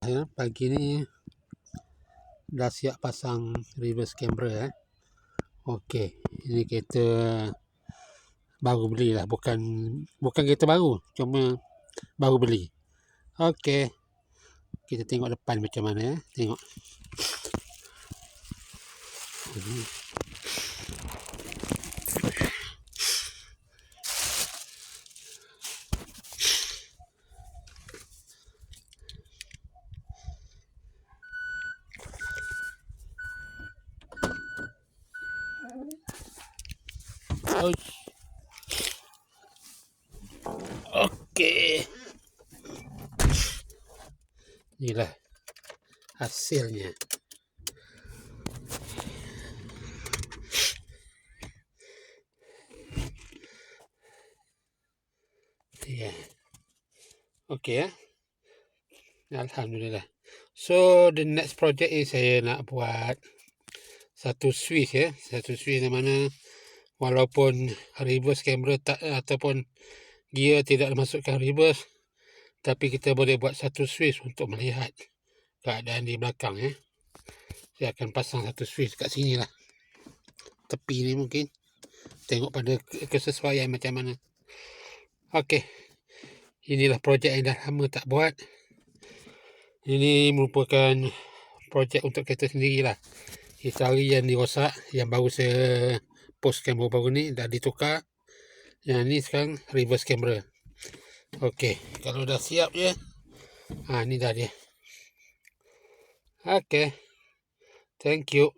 Ya, pagi ni dah siap pasang reverse camera. Okey, ini kereta baru beli lah, bukan kereta baru, cuma baru beli. Okey, kita tengok depan macam mana ya. Tengok. Okey. Inilah hasilnya. Ya. Okey ya. Alhamdulillah. So the next project is saya nak buat satu switch ya, satu switch di mana walaupun reverse camera tak ataupun gear tidak dimasukkan reverse, tapi kita boleh buat satu switch untuk melihat keadaan di belakang ya. Saya akan pasang satu switch kat sini lah, tepi ni mungkin, tengok pada kesesuaian macam mana. Okey, inilah projek yang dah lama tak buat. Ini merupakan projek untuk kereta sendirilah. Hitari yang dirosak, yang baru saya postkan baru-baru ni dah ditukar. Yang ni sekarang reverse camera. Okey, kalau dah siap je, ni dah dia. Okey, thank you.